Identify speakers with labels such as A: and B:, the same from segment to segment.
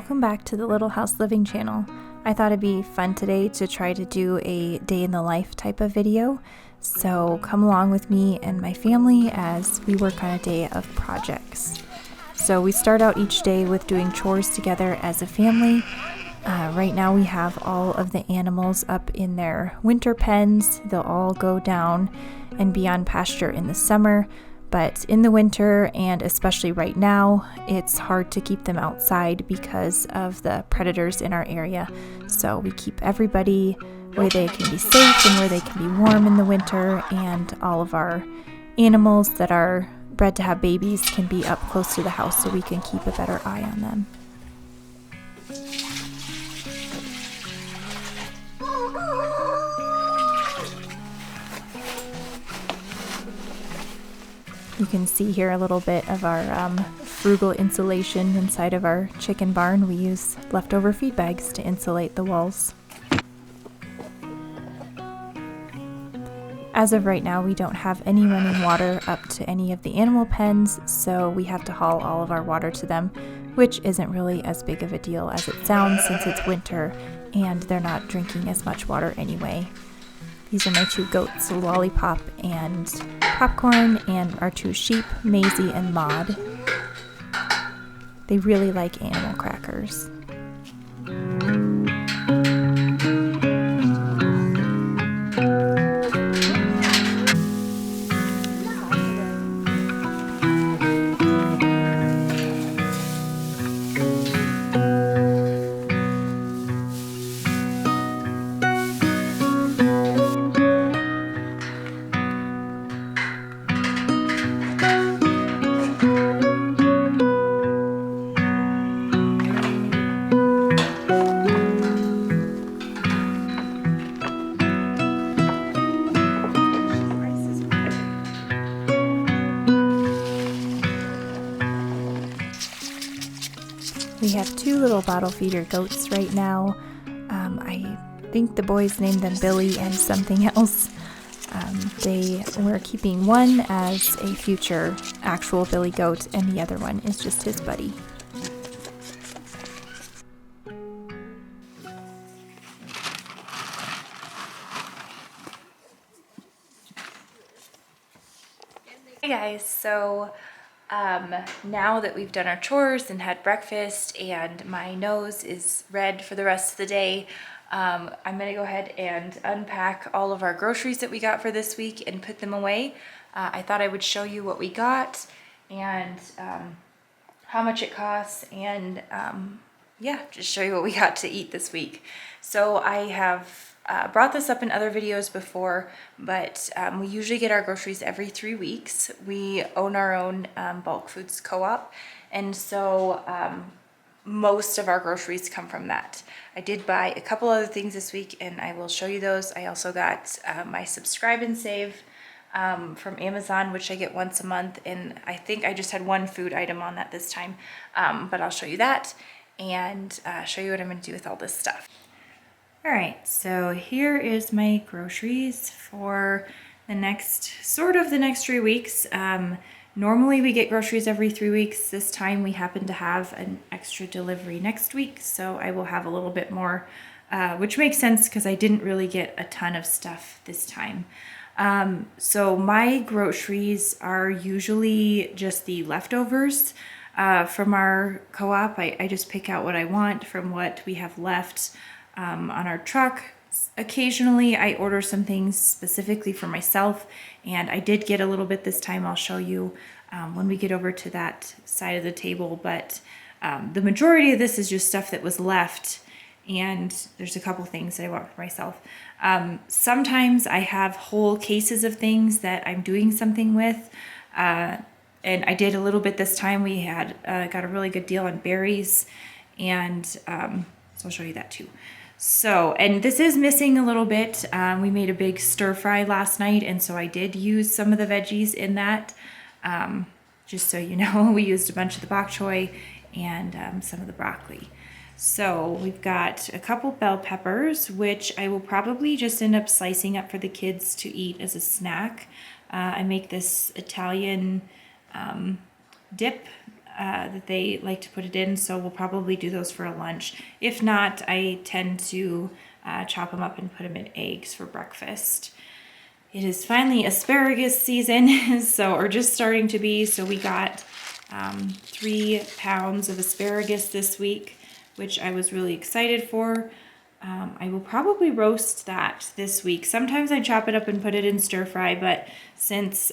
A: welcome back to the Little House Living channel. I thought it'd be fun today to try to do a day in the life type of video. So come along with me and my family as we work on a day of projects. So we start out each day with doing chores together as a family. Right now we have all of the animals up in their winter pens. They'll all go down and be on pasture in the summer. But in the winter, and especially right now, it's hard to keep them outside because of the predators in our area. So we keep everybody where they can be safe and where they can be warm in the winter, and all of our animals that are bred to have babies can be up close to the house so we can keep a better eye on them. You can see here a little bit of our frugal insulation inside of our chicken barn. We use leftover feed bags to insulate the walls. As of right now, we don't have any running water up to any of the animal pens, so we have to haul all of our water to them, which isn't really as big of a deal as it sounds since it's winter and they're not drinking as much water anyway. These are my two goats, Lollipop and Popcorn, and our two sheep, Maisie and Maud. They really like animal crackers. We have two little bottle feeder goats right now. I think the boys named them Billy and something else. We're keeping one as a future actual Billy goat, and the other one is just his buddy. Hey guys, so now that we've done our chores and had breakfast and my nose is red for the rest of the day, I'm gonna go ahead and unpack all of our groceries that we got for this week and put them away. I thought I would show you what we got and how much it costs, and yeah, just show you what we got to eat this week. So I have brought this up in other videos before, but we usually get our groceries every 3 weeks. We own our own bulk foods co-op, and so most of our groceries come from that. I did buy a couple other things this week, and I will show you those. I also got my subscribe and save from Amazon, which I get once a month, and I think I just had one food item on that this time, but I'll show you that and show you what I'm going to do with all this stuff. Alright, so here is my groceries for the next 3 weeks. Normally we get groceries every 3 weeks. This time we happen to have an extra delivery next week, so I will have a little bit more, which makes sense because I didn't really get a ton of stuff this time. So my groceries are usually just the leftovers from our co-op. I just pick out what I want from what we have left on our truck. Occasionally I order some things specifically for myself, and I did get a little bit this time. I'll show you when we get over to that side of the table, but the majority of this is just stuff that was left, and there's a couple things that I want for myself. Sometimes I have whole cases of things that I'm doing something with, and I did a little bit this time. We had got a really good deal on berries, and so I'll show you that too. So, and this is missing a little bit. We made a big stir fry last night, and so I did use some of the veggies in that. Just so you know, we used a bunch of the bok choy and some of the broccoli. So we've got a couple bell peppers, which I will probably just end up slicing up for the kids to eat as a snack. I make this Italian dip that they like to put it in, so we'll probably do those for a lunch. If not, I tend to chop them up and put them in eggs for breakfast. It is finally asparagus season, so, or just starting to be, so we got 3 pounds of asparagus this week, which I was really excited for. I will probably roast that this week. Sometimes I chop it up and put it in stir fry, but since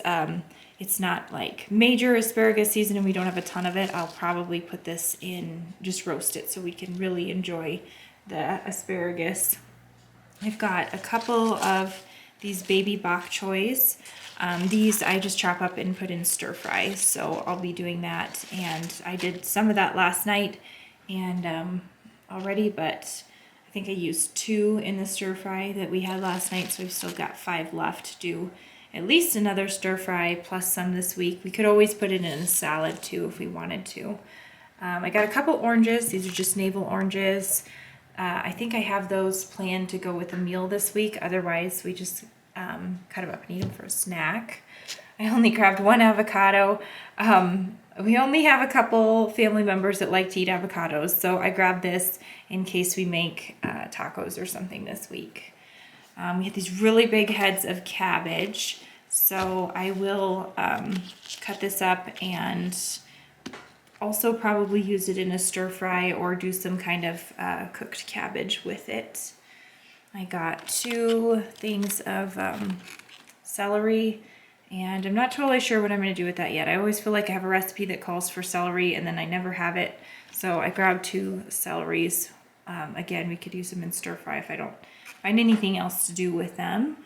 A: it's not like major asparagus season and we don't have a ton of it, I'll probably put this in, just roast it so we can really enjoy the asparagus. I've got a couple of these baby bok choys. These I just chop up and put in stir fry, so I'll be doing that. And I did some of that last night and already, but I think I used 2 in the stir fry that we had last night, so we've still got 5 left to do at least another stir fry plus some this week. We could always put it in a salad too if we wanted to. I got a couple oranges. These are just navel oranges. I think I have those planned to go with a meal this week. Otherwise, we just cut them up and eat them for a snack. I only grabbed 1 avocado. We only have a couple family members that like to eat avocados, so I grabbed this in case we make tacos or something this week. We have these really big heads of cabbage, so I will cut this up and also probably use it in a stir fry or do some kind of cooked cabbage with it. I got 2 things of celery, and I'm not totally sure what I'm going to do with that yet. I always feel like I have a recipe that calls for celery and then I never have it, so I grabbed 2 celeries. Again, we could use them in stir fry if I don't find anything else to do with them.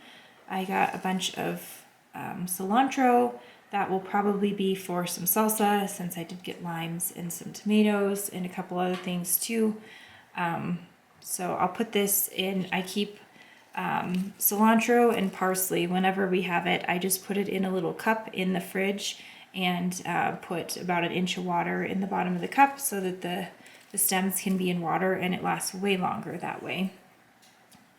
A: I got a bunch of cilantro. That will probably be for some salsa, since I did get limes and some tomatoes and a couple other things too. So I'll put this in. I keep cilantro and parsley whenever we have it. I just put it in a little cup in the fridge and put about 1 inch of water in the bottom of the cup so that the stems can be in water and it lasts way longer that way.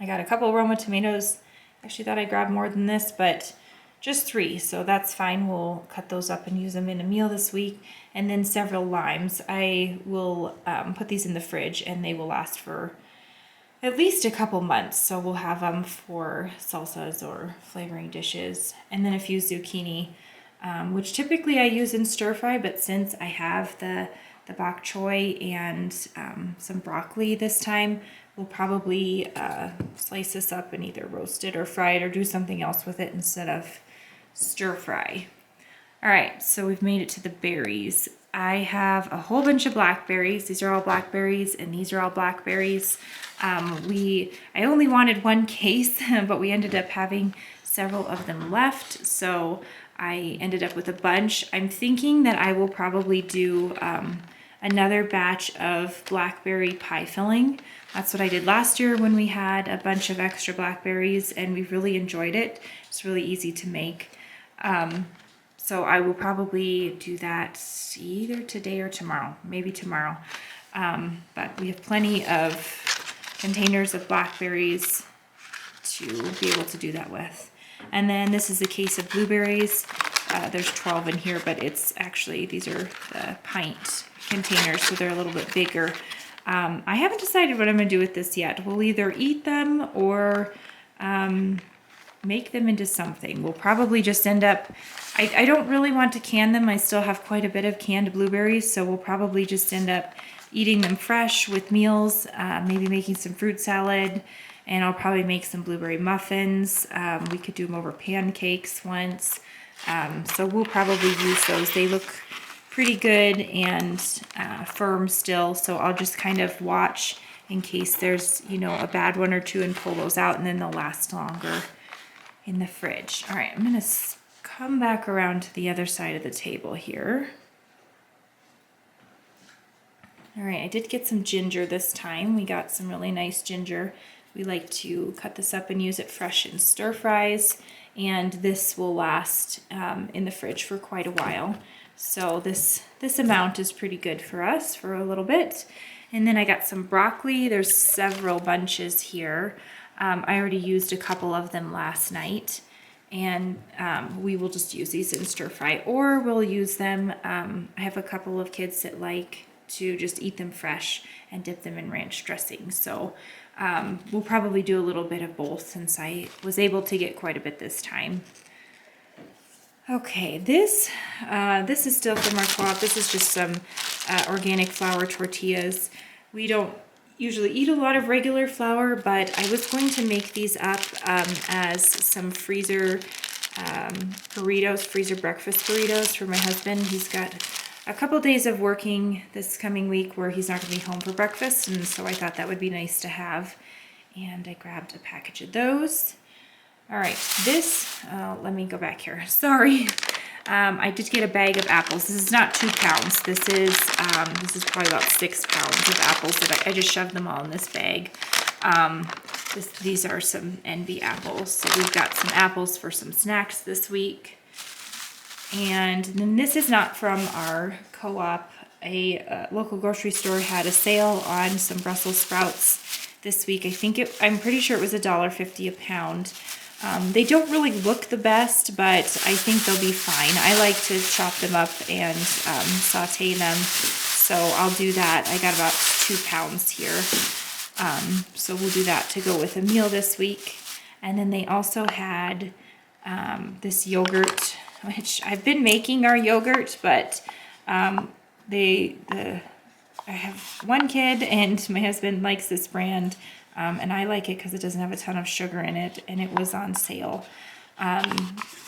A: I got a couple Roma tomatoes. Actually thought I grabbed more than this, but just 3, so that's fine. We'll cut those up and use them in a meal this week. And then several limes. I will put these in the fridge and they will last for at least a couple months, so we'll have them for salsas or flavoring dishes. And then a few zucchini, which typically I use in stir fry, but since I have the bok choy and some broccoli this time, we'll probably slice this up and either roast it or fry it or do something else with it instead of stir fry. All right, so we've made it to the berries. I have a whole bunch of blackberries. These are all blackberries and these are all blackberries. I only wanted 1 case, but we ended up having several of them left, so I ended up with a bunch. I'm thinking that I will probably do another batch of blackberry pie filling. That's what I did last year when we had a bunch of extra blackberries and we really enjoyed it. It's really easy to make. So I will probably do that either today or tomorrow, maybe tomorrow. But we have plenty of containers of blackberries to be able to do that with. And then this is a case of blueberries. There's 12 in here, but it's actually, these are the pint containers, so they're a little bit bigger. I haven't decided what I'm gonna do with this yet. We'll either eat them or make them into something. We'll probably just end up, I don't really want to can them. I still have quite a bit of canned blueberries, so we'll probably just end up eating them fresh with meals, maybe making some fruit salad, and I'll probably make some blueberry muffins. We could do them over pancakes once. So we'll probably use those. They look pretty good and firm still, so I'll just kind of watch in case there's, you know, a bad one or two and pull those out, and then they'll last longer in the fridge. All right, I'm gonna come back around to the other side of the table here. All right, I did get some ginger this time. We got some really nice ginger. We like to cut this up and use it fresh in stir fries, and this will last in the fridge for quite a while. So this amount is pretty good for us for a little bit. And then I got some broccoli. There's several bunches here. I already used a couple of them last night. and we will just use these in stir fry, or we'll use them. I have a couple of kids that like to just eat them fresh and dip them in ranch dressing. So we'll probably do a little bit of both since I was able to get quite a bit this time. Okay, this is still from our co-op. This is just some organic flour tortillas. We don't usually eat a lot of regular flour, but I was going to make these up as some freezer burritos, freezer breakfast burritos for my husband. He's got a couple days of working this coming week where he's not going to be home for breakfast, and so I thought that would be nice to have. And I grabbed a package of those. All right, this, let me go back here. Sorry. I did get a bag of apples. This is not 2 pounds. This is probably about 6 pounds of apples that I just shoved them all in this bag. These are some NB apples. So we've got some apples for some snacks this week. And then this is not from our co-op. A local grocery store had a sale on some Brussels sprouts this week. I'm pretty sure it was $1.50 a pound. They don't really look the best, but I think they'll be fine. I like to chop them up and saute them, so I'll do that. I got about 2 pounds here, so we'll do that to go with a meal this week. And then they also had this yogurt, which I've been making our yogurt, but I have one kid and my husband likes this brand. And I like it because it doesn't have a ton of sugar in it, and it was on sale.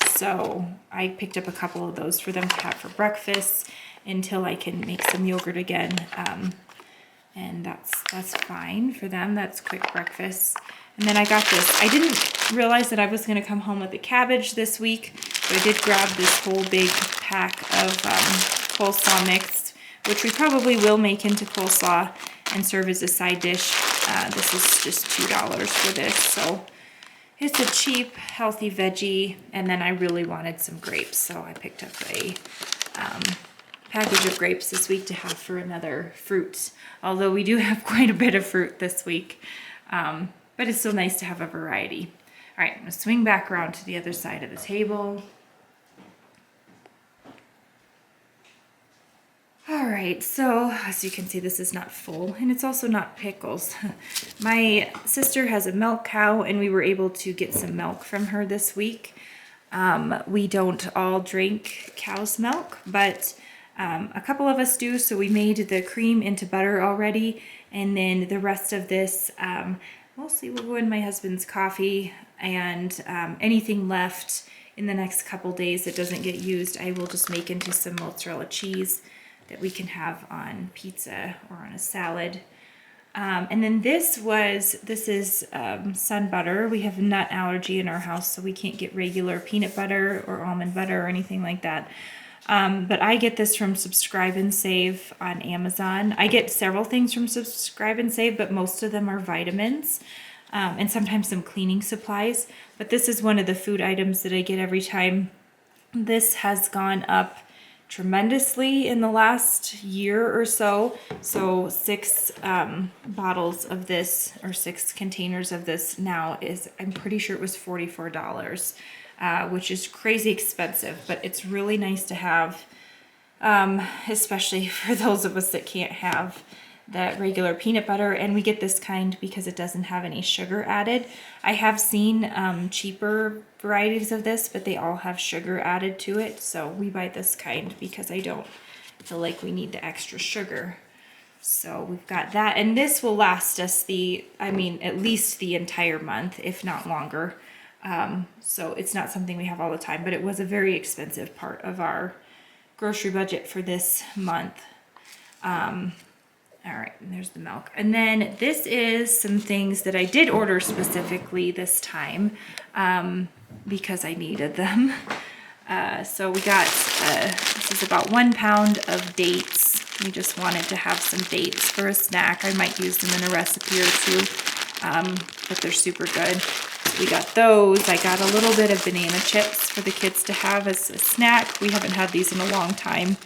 A: So I picked up a couple of those for them to have for breakfast until I can make some yogurt again. And that's fine for them. That's quick breakfast. And then I got this. I didn't realize that I was going to come home with the cabbage this week, but I did grab this whole big pack of coleslaw mix, which we probably will make into coleslaw and serve as a side dish. This is just $2 for this, so it's a cheap, healthy veggie. And then I really wanted some grapes, so I picked up a package of grapes this week to have for another fruit. Although we do have quite a bit of fruit this week, but it's still nice to have a variety. All right, I'm gonna swing back around to the other side of the table. All right, so as you can see, this is not full, and it's also not pickles. My sister has a milk cow, and we were able to get some milk from her this week. We don't all drink cow's milk, but a couple of us do, so we made the cream into butter already, and then the rest of this, mostly will go in my husband's coffee, and anything left in the next couple days that doesn't get used, I will just make into some mozzarella cheese that we can have on pizza or on a salad. And then this is sun butter. We have a nut allergy in our house, so we can't get regular peanut butter or almond butter or anything like that. But I get this from Subscribe and Save on Amazon. I get several things from Subscribe and Save, but most of them are vitamins and sometimes some cleaning supplies. But this is one of the food items that I get every time. This has gone up tremendously in the last year or so. So 6 bottles of this, or 6 containers of this now is, I'm pretty sure it was $44, which is crazy expensive, but it's really nice to have, especially for those of us that can't have that regular peanut butter. And we get this kind because it doesn't have any sugar added. I have seen cheaper varieties of this, but they all have sugar added to it. So we buy this kind because I don't feel like we need the extra sugar. So we've got that, and this will last us at least the entire month, if not longer. So it's not something we have all the time, but it was a very expensive part of our grocery budget for this month. All right, and there's the milk. And then this is some things that I did order specifically this time because I needed them. So we got, this is about 1 pound of dates. We just wanted to have some dates for a snack. I might use them in a recipe or two, but they're super good. So we got those. I got a little bit of banana chips for the kids to have as a snack. We haven't had these in a long time.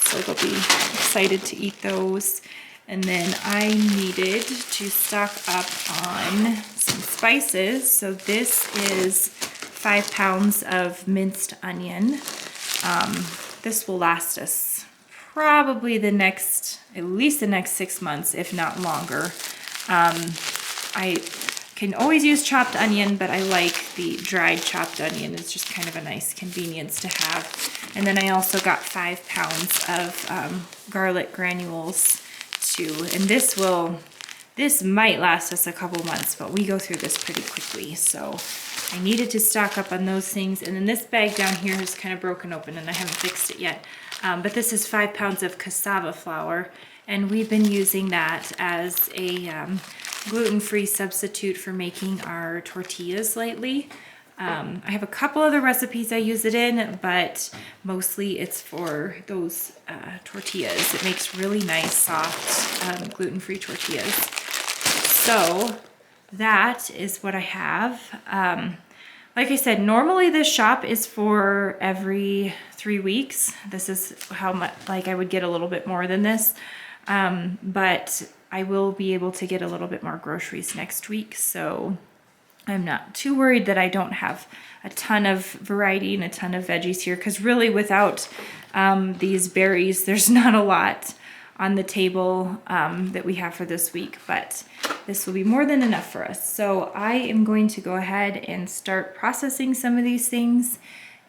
A: So they'll be excited to eat those. And then I needed to stock up on some spices. So this is 5 pounds of minced onion. This will last us probably at least the next 6 months, if not longer. I can always use chopped onion, but I like the dried chopped onion. It's just kind of a nice convenience to have. And then I also got 5 pounds of garlic granules too. And this might last us a couple months, but we go through this pretty quickly. So I needed to stock up on those things. And then this bag down here is kind of broken open and I haven't fixed it yet. But this is 5 pounds of cassava flour. And we've been using that as a gluten-free substitute for making our tortillas lately. I have a couple other recipes I use it in, but mostly it's for those tortillas. It makes really nice, soft, gluten-free tortillas. So that is what I have. Like I said, normally this shop is for every 3 weeks. This is how much, like I would get a little bit more than this. But I will be able to get a little bit more groceries next week. So I'm not too worried that I don't have a ton of variety and a ton of veggies here, because really without these berries, there's not a lot on the table that we have for this week, but this will be more than enough for us. So I am going to go ahead and start processing some of these things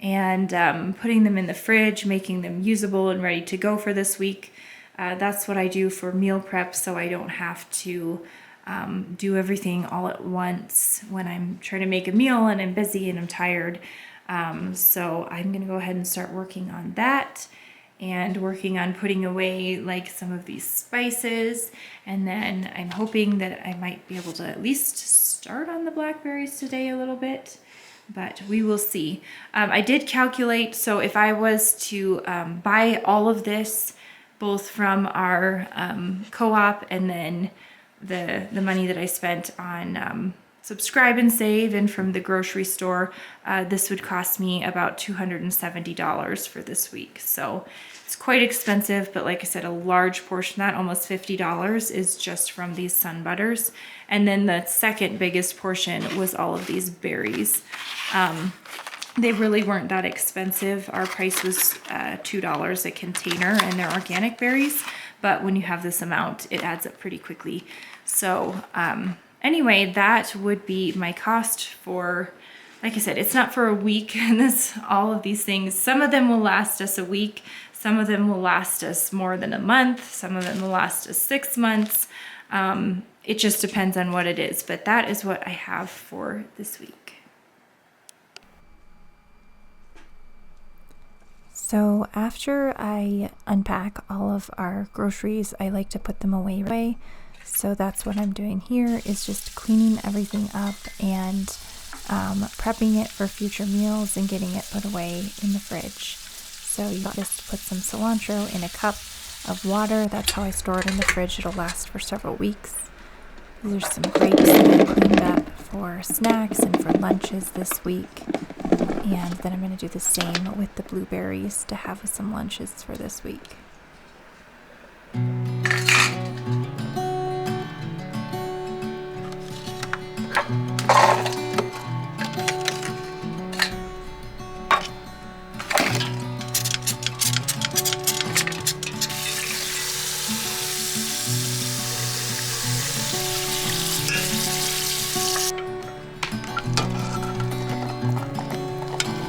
A: and putting them in the fridge, making them usable and ready to go for this week. That's what I do for meal prep, so I don't have to do everything all at once when I'm trying to make a meal and I'm busy and I'm tired. So I'm gonna go ahead and start working on that and working on putting away like some of these spices. And then I'm hoping that I might be able to at least start on the blackberries today a little bit, but we will see. I did calculate, so if I was to buy all of this, both from our co-op and then the money that I spent on Subscribe and Save and from the grocery store, this would cost me about $270 for this week. So it's quite expensive, but like I said, a large portion, that almost $50, is just from these sun butters. And then the second biggest portion was all of these berries. They really weren't that expensive. Our price was $2 a container, and they're organic berries. But when you have this amount, it adds up pretty quickly. So anyway, that would be my cost for, like I said, it's not for a week. And all of these things, some of them will last us a week. Some of them will last us more than a month. Some of them will last us 6 months. It just depends on what it is. But that is what I have for this week.
B: So after I unpack all of our groceries, I like to put them away. So that's what I'm doing here, is just cleaning everything up and prepping it for future meals and getting it put away in the fridge. So you just put some cilantro in a cup of water. That's how I store it in the fridge. It'll last for several weeks. These are some grapes that I cleaned up for snacks and for lunches this week. And then I'm going to do the same with the blueberries to have some lunches for this week.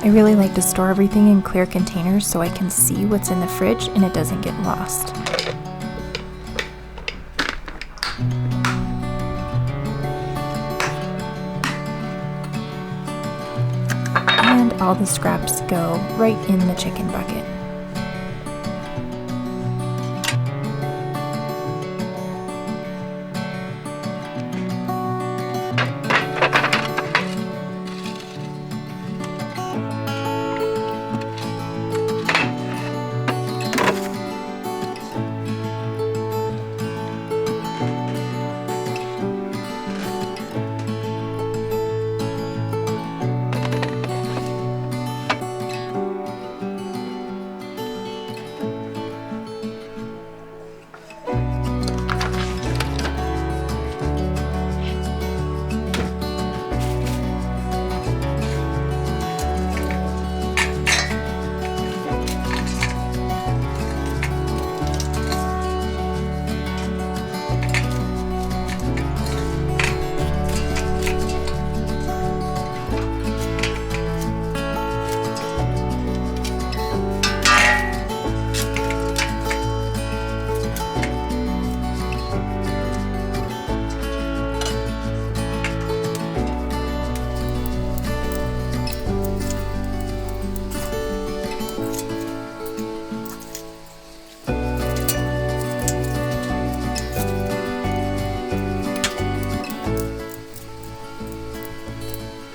B: I really like to store everything in clear containers so I can see what's in the fridge and it doesn't get lost. And all the scraps go right in the chicken bucket.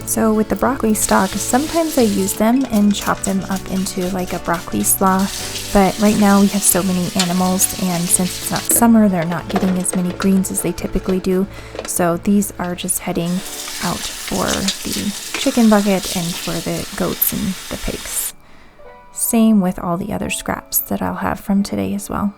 B: So with the broccoli stalks, sometimes I use them and chop them up into like a broccoli slaw, but right now we have so many animals, and since it's not summer, they're not getting as many greens as they typically do. So these are just heading out for the chicken bucket and for the goats and the pigs. Same with all the other scraps that I'll have from today as well.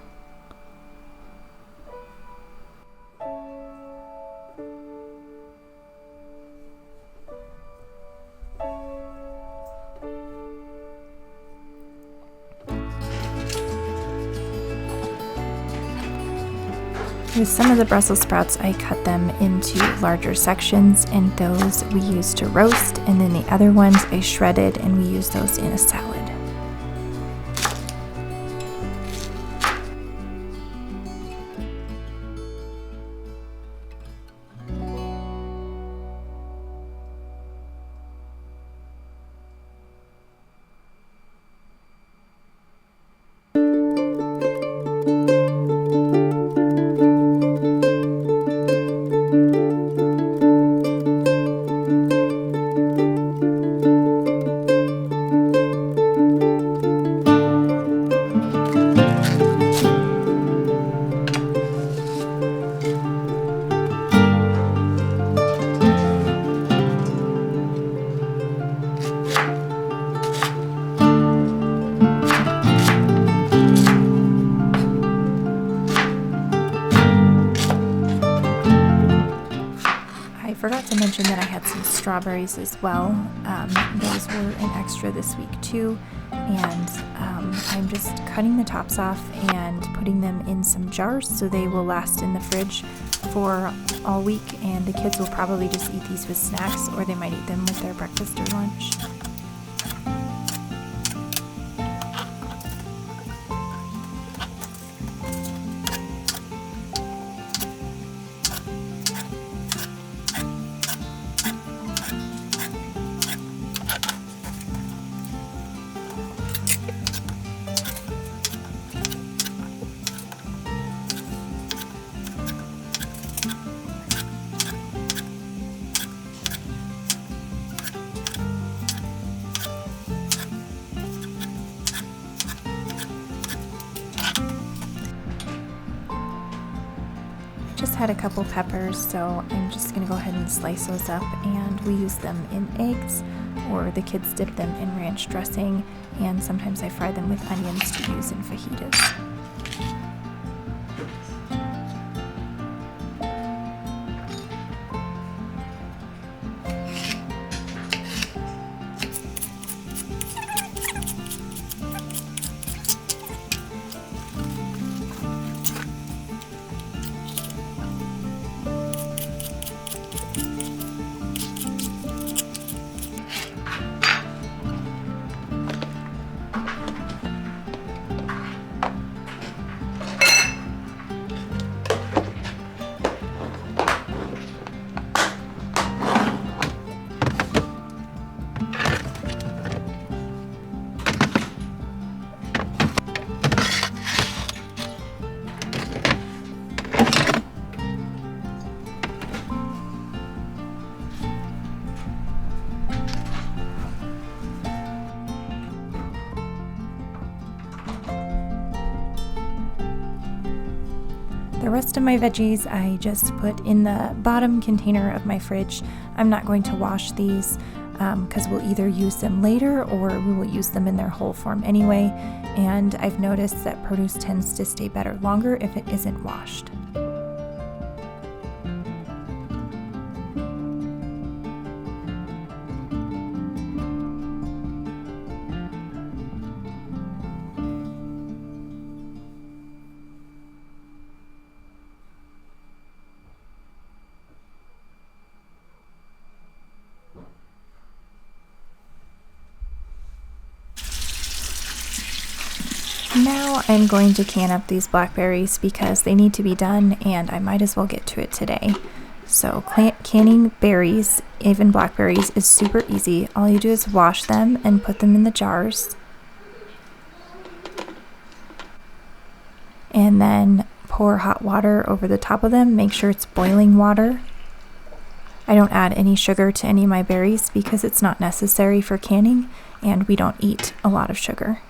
B: With some of the Brussels sprouts, I cut them into larger sections, and those we use to roast, and then the other ones I shredded and we use those in a salad. I forgot to mention that I had some strawberries as well. Those were an extra this week too, and I'm just cutting the tops off and putting them in some jars so they will last in the fridge for all week, and the kids will probably just eat these with snacks, or they might eat them with their breakfast or lunch. Just had a couple peppers, so I'm just gonna go ahead and slice those up, and we use them in eggs, or the kids dip them in ranch dressing, and sometimes I fry them with onions to use in fajitas. The rest of my veggies I just put in the bottom container of my fridge. I'm not going to wash these because we'll either use them later or we will use them in their whole form anyway. And I've noticed that produce tends to stay better longer if it isn't washed. Now I'm going to can up these blackberries because they need to be done and I might as well get to it today. So canning berries, even blackberries, is super easy. All you do is wash them and put them in the jars. And then pour hot water over the top of them. Make sure it's boiling water. I don't add any sugar to any of my berries because it's not necessary for canning, and we don't eat a lot of sugar.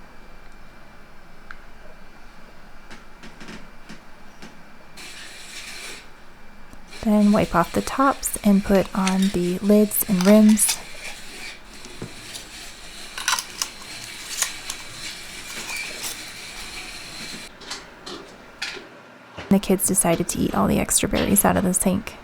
B: Then wipe off the tops and put on the lids and rims. The kids decided to eat all the extra berries out of the sink.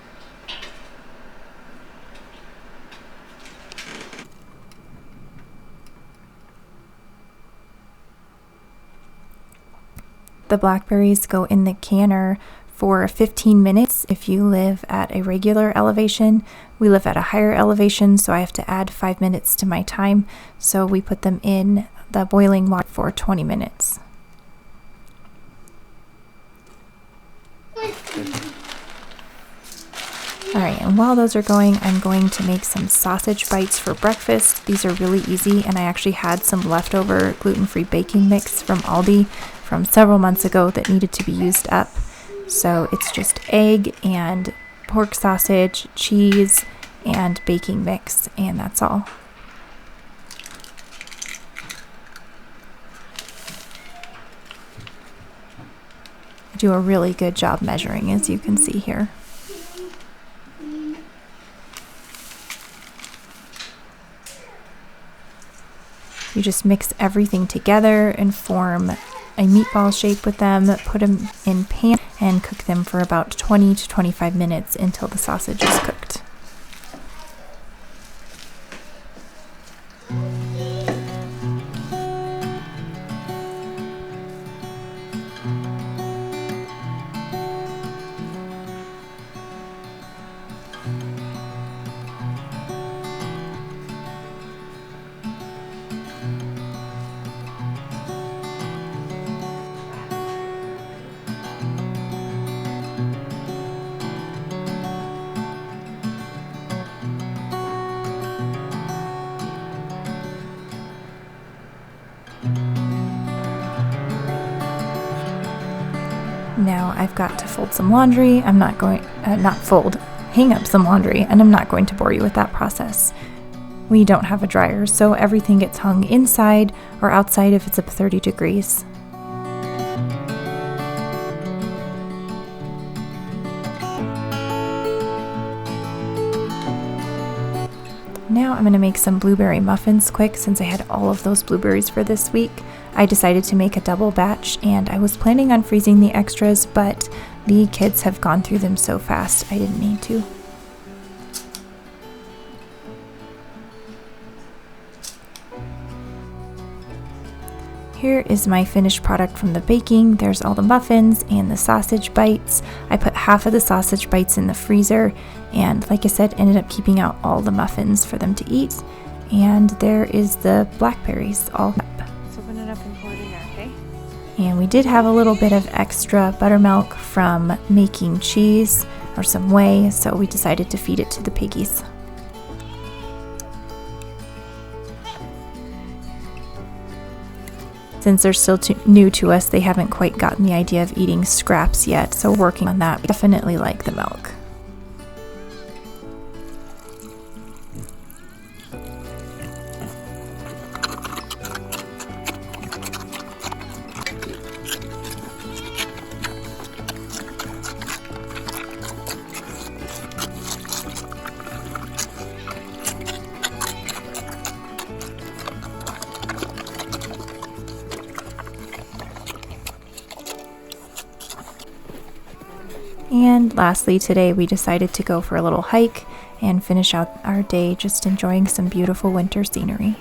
B: The blackberries go in the canner for 15 minutes if you live at a regular elevation. We live at a higher elevation, so I have to add 5 minutes to my time. So we put them in the boiling water for 20 minutes. Alright, and while those are going, I'm going to make some sausage bites for breakfast. These are really easy, and I actually had some leftover gluten-free baking mix from Aldi from several months ago that needed to be used up. So it's just egg and pork sausage, cheese, and baking mix, and that's all. I do a really good job measuring, as you can see here. You just mix everything together and form a meatball shape with them, put them in pan, and cook them for about 20 to 25 minutes until the sausage is cooked. Now I've got to fold some laundry. I'm not going, hang up some laundry, and I'm not going to bore you with that process. We don't have a dryer, so everything gets hung inside or outside if it's up 30 degrees. Now I'm going to make some blueberry muffins quick since I had all of those blueberries for this week. I decided to make a double batch, and I was planning on freezing the extras, but the kids have gone through them so fast I didn't need to. Here is my finished product from the baking. There's all the muffins and the sausage bites. I put half of the sausage bites in the freezer, and like I said, ended up keeping out all the muffins for them to eat. And there is the blackberries all up.
A: Let's open it up and pour it in there, okay?
B: And we did have a little bit of extra buttermilk from making cheese or some whey, so we decided to feed it to the piggies. Since they're still new to us, they haven't quite gotten the idea of eating scraps yet, so working on that. We definitely like the milk. And lastly, today we decided to go for a little hike and finish out our day just enjoying some beautiful winter scenery.